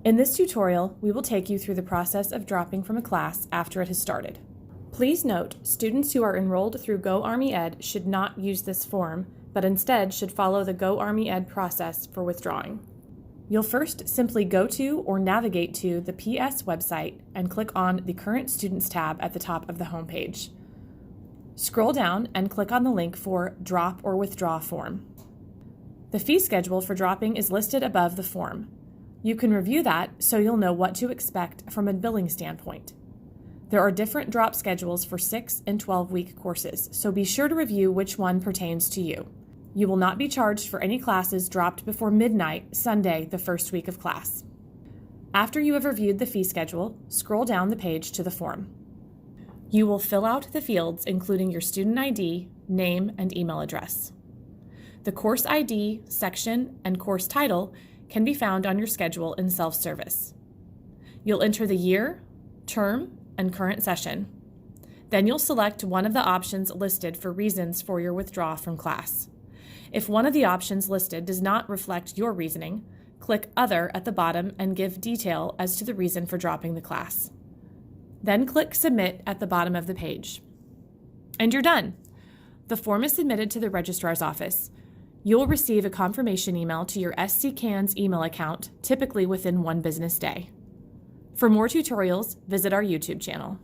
In this tutorial, we will take you through the process of dropping from a class after it has started. Please note, students who are enrolled through GoArmyEd should not use this form, but instead should follow the GoArmyEd process for withdrawing. You'll first simply go to or navigate to the PS website and click on the Current Students tab at the top of the homepage. Scroll down and click on the link for Drop or Withdraw Form. The fee schedule for dropping is listed above the form. You can review that so you'll know what to expect from a billing standpoint. There are different drop schedules for 6 and 12-week courses, so be sure to review which one pertains to you. You will not be charged for any classes dropped before midnight, Sunday, the first week of class. After you have reviewed the fee schedule, scroll down the page to the form. You will fill out the fields including your student ID, name, and email address. The course ID, section, and course title can be found on your schedule in self-service. You'll enter the year, term, and current session. Then you'll select one of the options listed for reasons for your withdrawal from class. If one of the options listed does not reflect your reasoning, click Other at the bottom and give detail as to the reason for dropping the class. Then click Submit at the bottom of the page. And you're done. The form is submitted to the registrar's office. You'll receive a confirmation email to your SCCANS email account, typically within 1 business day. For more tutorials, visit our YouTube channel.